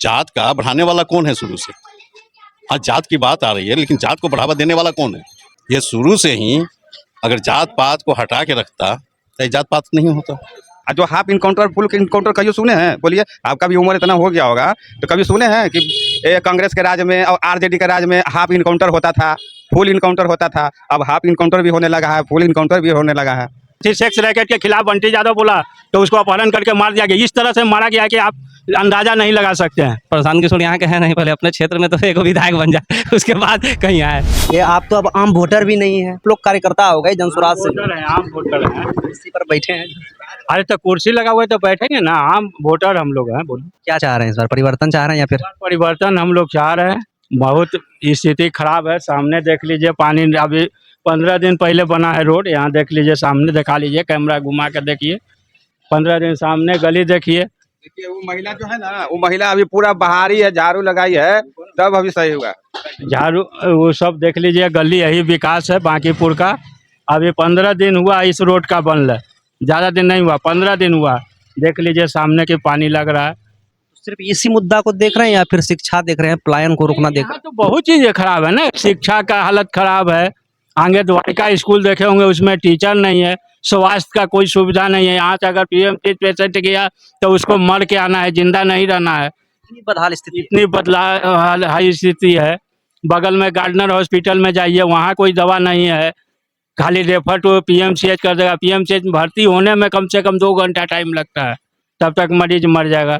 जात का बढ़ाने वाला कौन है शुरू से? आज जात की बात आ रही है, लेकिन जात को बढ़ावा देने वाला कौन है? ये शुरू से ही अगर जात पात को हटा के रखता तो ये जात पात नहीं होता। जो हाफ इनकाउंटर फुल इनकाउंटर कभी सुने हैं? बोलिए, आपका भी उम्र इतना हो गया होगा तो कभी सुने हैं कि कांग्रेस के राज में और आरजेडी के राज में हाफ इनकाउंटर होता था, फुल इनकाउंटर होता था? अब हाफ इनकाउंटर भी होने लगा है, फुल इनकाउंटर भी होने लगा है। सेक्स रैकेट के खिलाफ बंटी यादव बोला तो उसको अपहरण करके मार दिया गया। इस तरह से मारा गया कि आप अंदाजा नहीं लगा सकते हैं। प्रशांत किशोर यहाँ के हैं नहीं, पहले अपने क्षेत्र में तो एक विधायक बन जाए उसके बाद कहीं आए। ये आप तो अब आम वोटर भी नहीं है, लोग कार्यकर्ता हो गए जनसुराज से, वोटर हैं, आम वोटर हैं। इसी पर बैठे हैं। अरे तो कुर्सी लगा हुआ है तो बैठेंगे ना, आम वोटर हम लोग हैं। बोलो क्या चाह रहे हैं इस बार? परिवर्तन चाह रहे हैं या फिर परिवर्तन हम लोग चाह रहे हैं। बहुत स्थिति खराब है, सामने देख लीजिए पानी अभी 15 दिन पहले बना है रोड, यहाँ देख लीजिए, सामने दिखा लीजिए, कैमरा घुमा के देखिए, 15 दिन सामने गली देखिए। देखिए वो महिला जो है ना, वो महिला अभी पूरा बहारी है, झाड़ू लगाई है, तब अभी सही हुआ। झाड़ू वो सब देख लीजिए, गली यही विकास है बांकीपुर का। अभी 15 दिन हुआ इस रोड का बनल, ज़्यादा दिन नहीं हुआ, 15 दिन हुआ। देख लीजिए सामने के पानी लग रहा है। सिर्फ इसी मुद्दा को देख रहे हैं या फिर शिक्षा देख रहे हैं, पलायन को रोकना देख रहे यहाँ तो बहुत चीज़ें खराब है ना, शिक्षा का हालत खराब है। आंगनबाड़ी का स्कूल देखे होंगे, उसमें टीचर नहीं है, स्वास्थ्य का कोई सुविधा नहीं है। यहाँ से अगर पीएमसी पेशेंट गया तो उसको मर के आना है, जिंदा नहीं रहना है। हैं? बदहाल स्थिति। इतनी हाई स्थिति है। बगल में गार्डनर हॉस्पिटल में जाइए, वहाँ कोई दवा नहीं है, खाली रेफर टू पीएमसीएच कर देगा। पीएमसीएच में भर्ती होने में कम से कम 2 घंटा टाइम लगता है, तब तक मरीज मर जाएगा।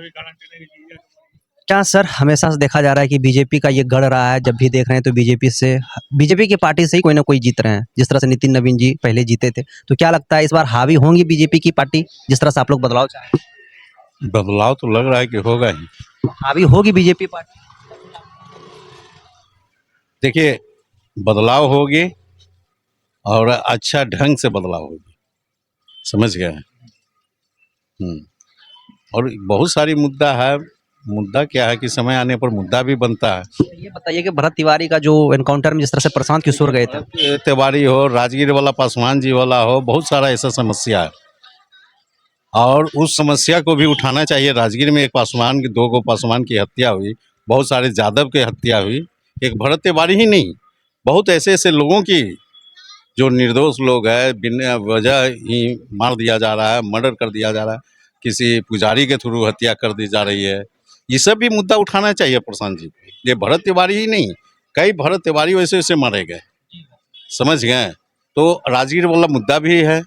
क्या सर, हमेशा से देखा जा रहा है कि बीजेपी का ये गढ़ रहा है, जब भी देख रहे हैं तो बीजेपी की पार्टी से ही कोई ना कोई जीत रहे हैं। जिस तरह से नितिन नवीन जी पहले जीते थे, तो क्या लगता है इस बार हावी होंगी बीजेपी की पार्टी, जिस तरह से आप लोग बदलाव चाह रहे हैं? बदलाव तो लग रहा है कि होगा ही। हावी होगी बीजेपी पार्टी? देखिए, बदलाव होगी और अच्छा ढंग से बदलाव होगी, समझ गए? और बहुत सारी मुद्दा है। मुद्दा क्या है कि समय आने पर मुद्दा भी बनता है। ये बताइए कि भरत तिवारी का जो एनकाउंटर में जिस तरह से प्रशांत किशोर गए थे, तिवारी हो, राजगीर वाला पासवान जी वाला हो, बहुत सारा ऐसा समस्या है और उस समस्या को भी उठाना चाहिए। राजगीर में एक पासवान की, 2 पासवान की हत्या हुई, बहुत सारे यादव की हत्या हुई, एक भरत तिवारी ही नहीं, बहुत ऐसे ऐसे लोगों की जो निर्दोष लोग हैं, बिना वजह ही मार दिया जा रहा है, मर्डर कर दिया जा रहा है, किसी पुजारी के थ्रू हत्या कर दी जा रही है। ये सब भी मुद्दा उठाना चाहिए प्रशांत जी को। ये भरत तिवारी ही नहीं, कई भरत तिवारी वैसे वैसे मारे गए, समझ गए? तो राजगीर वाला मुद्दा भी है,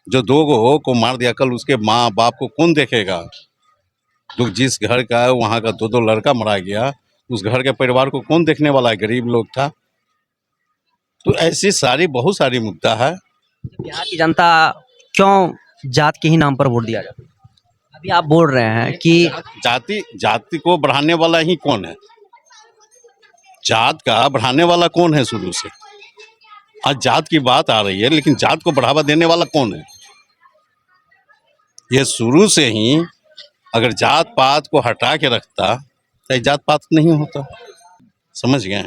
जो 2 को मार दिया, कल उसके माँ बाप को कौन देखेगा? जो जिस घर का है वहाँ का 2 लड़का मरा गया, उस घर के परिवार को कौन देखने वाला है? गरीब लोग था। तो ऐसी सारी बहुत सारी मुद्दा है। बिहार की जनता क्यों जात के ही नाम पर वोट दिया जाता है? अभी आप बोल रहे हैं कि जाति को बढ़ाने वाला ही कौन है? जात का बढ़ाने वाला कौन है शुरू से? आज जात की बात आ रही है, लेकिन जात को बढ़ावा देने वाला कौन है? ये शुरू से ही अगर जात पात को हटा के रखता तो जात पात नहीं होता, समझ गए?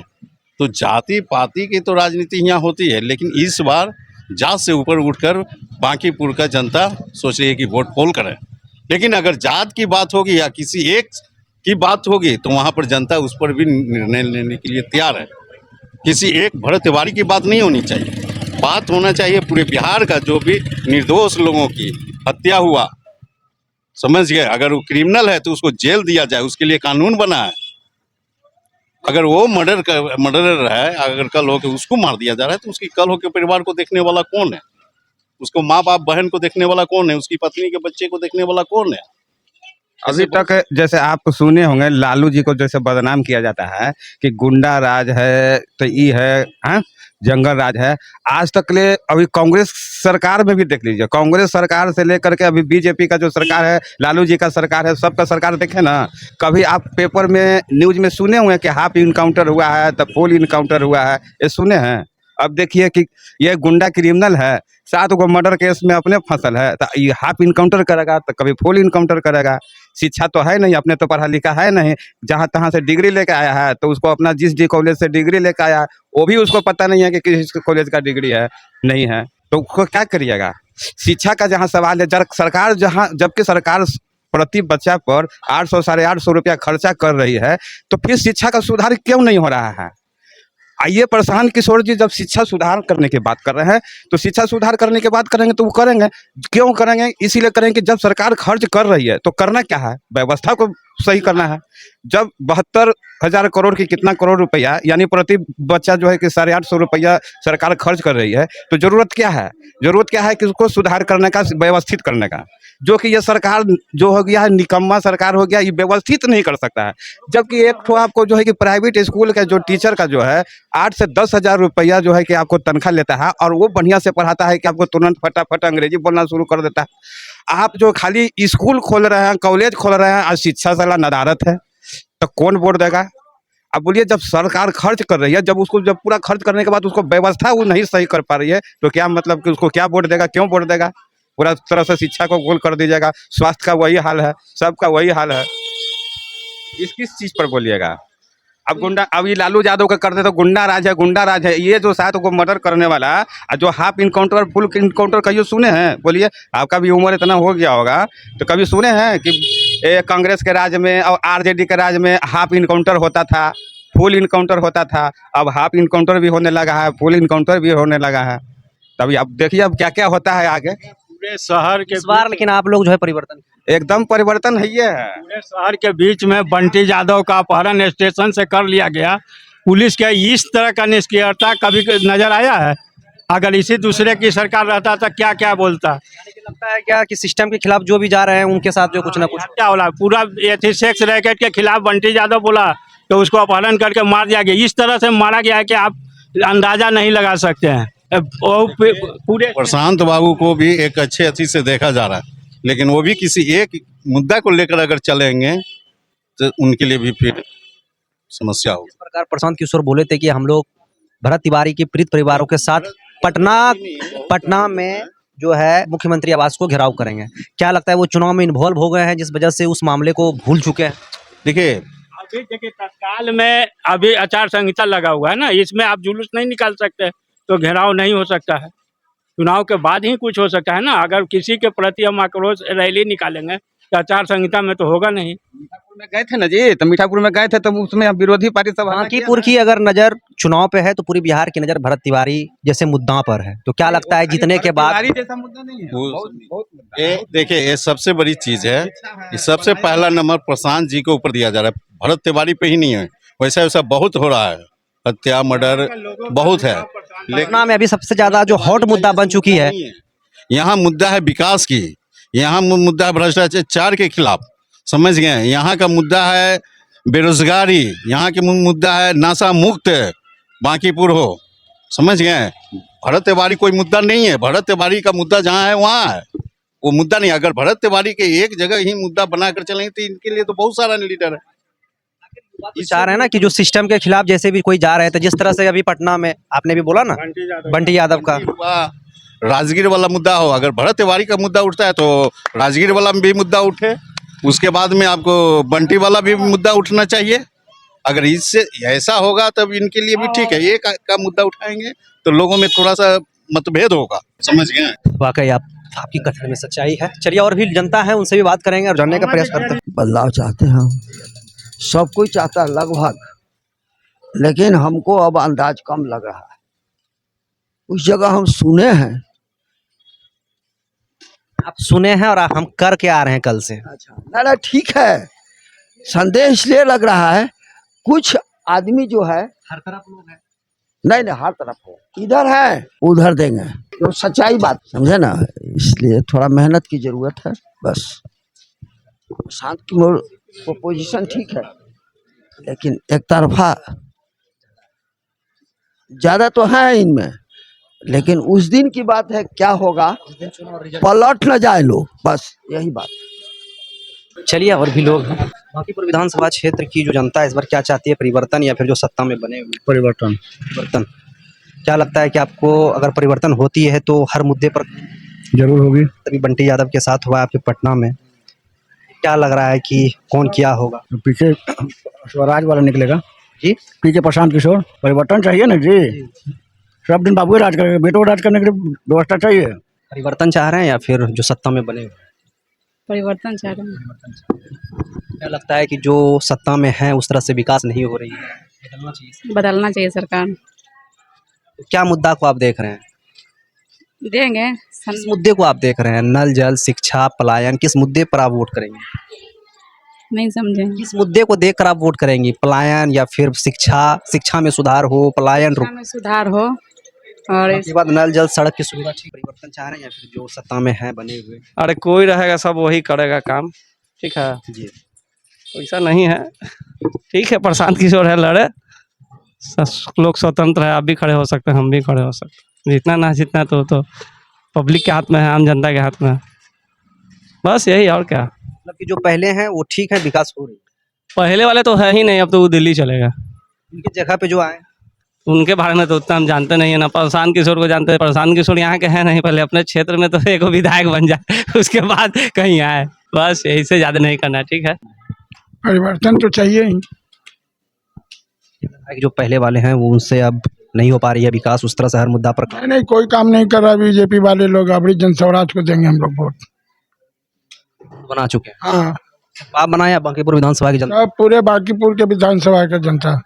तो जाति पाति की तो राजनीति यहाँ होती है, लेकिन इस बार जात से ऊपर उठकर बांकीपुर का जनता सोच रही है कि वोट पोल करें। लेकिन अगर जात की बात होगी या किसी एक की बात होगी तो वहाँ पर जनता उस पर भी निर्णय लेने के लिए तैयार है। किसी एक भरत तिवारी की बात नहीं होनी चाहिए, बात होना चाहिए पूरे बिहार का, जो भी निर्दोष लोगों की हत्या हुआ, समझ गए? अगर वो क्रिमिनल है तो उसको जेल दिया जाए, उसके लिए कानून बना है। अगर वो मर्डरर है, अगर कल होकर उसको मार दिया जा रहा है तो उसकी कल होकर परिवार को देखने वाला कौन है? उसको माँ बाप बहन को देखने वाला कौन है? उसकी पत्नी के बच्चे को देखने वाला कौन है? अभी तक जैसे आप सुने होंगे, लालू जी को जैसे बदनाम किया जाता है कि गुंडा राज है, तो ये है, हाँ, जंगल राज है। आज तक ले अभी कांग्रेस सरकार में भी देख लीजिए, कांग्रेस सरकार से लेकर के अभी बीजेपी का जो सरकार है, लालू जी का सरकार है, सबका सरकार देखे ना, कभी आप पेपर में न्यूज में सुने हुए हैं कि हाफ इनकाउंटर हुआ है तो फुल इनकाउंटर हुआ है? ये सुने हैं? अब देखिए कि ये गुंडा क्रिमिनल है, 7 मर्डर केस में अपने फसल है, तो ये हाफ इनकाउंटर करेगा तो कभी फुल इनकाउंटर करेगा। शिक्षा तो है नहीं, अपने तो पढ़ा लिखा है नहीं, जहाँ तहाँ से डिग्री लेके आया है, तो उसको अपना जिस कॉलेज से डिग्री लेके आया वो भी उसको पता नहीं है कि किस कॉलेज का डिग्री है नहीं है, तो उसको क्या करिएगा? शिक्षा का जहाँ सवाल है, सरकार जहाँ, जबकि सरकार प्रति बच्चा पर 800 850 रुपया खर्चा कर रही है, तो फिर शिक्षा का सुधार क्यों नहीं हो रहा है? आइए प्रशांत किशोर जी जब शिक्षा सुधार करने की बात कर रहे हैं, तो शिक्षा सुधार करने की बात करेंगे तो वो करेंगे। क्यों करेंगे? इसीलिए करेंगे कि जब सरकार खर्च कर रही है तो करना क्या है, व्यवस्था को सही करना है। जब 72,000 करोड़ की कितना करोड़ रुपया यानी प्रति बच्चा जो है कि 850 रुपया सरकार खर्च कर रही है, तो जरूरत क्या है? जरूरत क्या है कि उसको सुधार करने का, व्यवस्थित करने का। जो कि ये सरकार जो हो गया है निकम्मा सरकार हो गया, ये व्यवस्थित नहीं कर सकता है। जबकि एक ठो आपको जो है कि प्राइवेट स्कूल का जो टीचर का जो है 8 से 10,000 रुपया जो है कि आपको तनख्वाह लेता है, और वो बढ़िया से पढ़ाता है कि आपको तुरंत फटाफट अंग्रेजी बोलना शुरू कर देता है। आप जो खाली स्कूल खोल रहे हैं, कॉलेज खोल रहे हैं, आज शिक्षा साला नदारत है, तो कौन वोट देगा? अब बोलिए, जब सरकार खर्च कर रही है, जब पूरा खर्च करने के बाद उसको व्यवस्था वो नहीं सही कर पा रही है, तो क्या मतलब कि उसको क्या वोट देगा, क्यों वोट देगा? पूरा तरह से शिक्षा को गोल कर दीजिएगा। स्वास्थ्य का वही हाल है, सबका वही हाल है। किस चीज पर बोलिएगा? अब गुंडा, अब ये लालू यादव का करते तो गुंडा राज है, गुंडा राज है। ये जो साथ को मर्डर करने वाला जो हाफ इनकाउंटर फुल इनकाउंटर कहियो सुने हैं? बोलिए, आपका भी उम्र इतना हो गया होगा, तो कभी सुने हैं कि कांग्रेस के राज में और आरजेडी के राज में हाफ इनकाउंटर होता था, फुल इनकाउंटर होता था? अब हाफ इनकाउंटर भी होने लगा है, फुल इनकाउंटर भी होने लगा है। तभी अब देखिए अब क्या क्या होता है आगे। पूरे शहर के इस बार लेकिन आप लोग जो है परिवर्तन, एकदम परिवर्तन है। ये है पूरे शहर के बीच में बंटी यादव का अपहरण स्टेशन से कर लिया गया। पुलिस के इस तरह का निष्क्रियता कभी नजर आया है? अगर इसी दूसरे की सरकार रहता तो क्या क्या बोलता। लगता है क्या कि सिस्टम के खिलाफ जो भी जा रहे हैं उनके साथ जो कुछ ना कुछ क्या बोला, पूरा सेक्स रैकेट के खिलाफ बंटी यादव बोला तो उसको अपहरण करके मार दिया गया। इस तरह से मारा गया है कि आप अंदाजा नहीं लगा सकते हैं। पूरे प्रशांत बाबू को भी एक अच्छे अथी से देखा जा रहा है, लेकिन वो भी किसी एक मुद्दा को लेकर अगर चलेंगे तो उनके लिए भी फिर समस्या होगी। इस प्रकार प्रशांत किशोर बोले थे कि हम लोग भरत तिवारी के पीड़ित परिवारों के साथ पटना में जो है मुख्यमंत्री आवास को घेराव करेंगे। क्या लगता है वो चुनाव में इन्वॉल्व हो गए हैं जिस वजह से उस मामले को भूल चुके हैं? देखिए, अभी देखिए तत्काल में अभी आचार संहिता लगा हुआ है ना, इसमें आप जुलूस नहीं निकाल सकते, तो घेराव नहीं हो सकता है। चुनाव के बाद ही कुछ हो सकता है ना। अगर किसी के प्रति हम आक्रोश रैली निकालेंगे तो आचार संहिता में तो होगा नहीं। मीठापुर में गए थे ना जी, तो मीठापुर में गए थे तो उसमें विरोधी पार्टी सब बांकीपुर की अगर नजर चुनाव पे है तो पूरी बिहार की नजर भरत तिवारी जैसे मुद्दा पर है, तो क्या लगता है जीतने के बाद? जैसा मुद्दा नहीं है, बहुत ये देखिए, ये सबसे बड़ी चीज है। ये सबसे पहला नंबर प्रशांत जी के ऊपर दिया जा रहा है, भरत तिवारी पे ही नहीं है। वैसा वैसा बहुत हो रहा है, हत्या मर्डर बहुत है, पटना में अभी सबसे ज्यादा जो हॉट मुद्दा बन चुकी है, यहाँ मुद्दा है विकास की, यहाँ मुद्दा है भ्रष्टाचार के खिलाफ, समझ गए? यहाँ का मुद्दा है बेरोजगारी, यहाँ के मुद्दा है नशा मुक्त बांकीपुर हो, समझ गए? भरत तिवारी कोई मुद्दा नहीं है। भरत तिवारी का मुद्दा जहाँ है वहाँ है, वो मुद्दा नहीं। अगर भरत तिवारी के एक जगह ही मुद्दा बनाकर चलेंगे तो इनके लिए तो बहुत सारा लीडर है। चाह रहे हैं ना कि जो सिस्टम के खिलाफ जैसे भी कोई जा रहे थे, जिस तरह से अभी पटना में आपने भी बोला ना बंटी यादव का, राजगीर वाला मुद्दा हो, अगर भरत तिवारी का मुद्दा उठता है तो राजगीर वाला भी मुद्दा उठे, उसके बाद में आपको बंटी वाला भी मुद्दा उठना चाहिए। अगर इससे ऐसा होगा तब इनके लिए भी ठीक है। ये का मुद्दा उठाएंगे तो लोगों में थोड़ा सा मतभेद होगा, समझ गए? वाकई आपकी कथन में सच्चाई है। चलिए, और भी जनता है उनसे भी बात करेंगे और जानने का प्रयास करते हैं। बदलाव चाहते हैं हम, सब कोई चाहता है लगभग, लेकिन हमको अब अंदाज कम लग रहा है। उस जगह हम सुने हैं, आप सुने हैं और हम कर के आ रहे हैं कल से। अच्छा ना, ठीक है। संदेह इसलिए लग रहा है कुछ आदमी जो है हर तरफ लोग हैं, नहीं हर तरफ हो, इधर है उधर देंगे, तो सच्चाई बात समझे ना। इसलिए थोड़ा मेहनत की जरूरत है बस। शांत की पोजीशन ठीक है, लेकिन एक तरफा ज्यादा तो है इनमें, लेकिन उस दिन की बात है, क्या होगा पलट न जाए लोग, बस यही बात। चलिए, और भी लोग हैं। बांकीपुर विधानसभा क्षेत्र की जो जनता है इस बार क्या चाहती है, परिवर्तन या फिर जो सत्ता में बने हुए? परिवर्तन। क्या लगता है कि आपको अगर परिवर्तन होती है तो हर मुद्दे पर जरूर होगी? तभी बंटी यादव के साथ हुआ आपके पटना में, क्या लग रहा है कि कौन क्या होगा? पीछे स्वराज वाला निकलेगा जी, पीछे प्रशांत किशोर। परिवर्तन चाहिए ना जी, सब दिन बाबू राज करेंगे, बेटों राज करने के लिए व्यवस्था चाहिए। परिवर्तन चाह रहे हैं या फिर जो सत्ता में बने हुए? परिवर्तन चाह रहे हैं। क्या लगता है कि जो सत्ता में है उस तरह से विकास नहीं हो रही है, बदलना चाहिए? बदलना चाहिए सरकार। तो क्या मुद्दा को आप देख रहे हैं? देंगे किस मुद्दे को आप देख रहे हैं? नल जल, शिक्षा, पलायन, किस मुद्दे पर आप वोट करेंगे? नहीं समझे। किस मुद्दे को देखकर आप वोट करेंगी? पलायन या फिर शिक्षा में सुधार हो, पलायन शिक्षा में सुधार हो और उसके बाद नल जल सड़क की सुविधा ठीक परिवर्तन चाह रहे हैं या फिर जो सत्ता में है बने हुए? अरे कोई रहेगा सब वही करेगा काम, ठीक है, जी वैसा नहीं है। ठीक है, प्रशांत किशोर है, लड़े, लोग स्वतंत्र है, आप भी खड़े हो सकते हैं, हम भी खड़े हो सकते हैं, जितना ना जितना तो पब्लिक के हाथ में है, आम जनता के हाथ में है, बस यही, और क्या। मतलब कि जो पहले हैं वो ठीक है, विकास हो रही है, पहले वाले तो है ही नहीं, अब तो वो दिल्ली चलेगा। उनकी जगह पे जो आए उनके बारे में तो उतना हम जानते नहीं है ना, प्रशांत किशोर को जानते हैं, प्रशांत किशोर यहाँ के हैं नहीं, पहले अपने क्षेत्र में तो एक विधायक बन जाए उसके बाद कहीं आए, बस यही से ज़्यादा नहीं करना, ठीक है। परिवर्तन तो चाहिए ही। कि जो पहले वाले हैं वो उनसे अब नहीं हो पा रही है विकास उस तरह से हर मुद्दा पर। नहीं कोई काम नहीं कर रहा बीजेपी वाले लोग। अभी जन स्वराज को देंगे हम लोग वोट। बना चुके हैं हाँ आप बनाए या बांकीपुर विधानसभा की जनता? सब पूरे बांकीपुर के विधानसभा का जनता।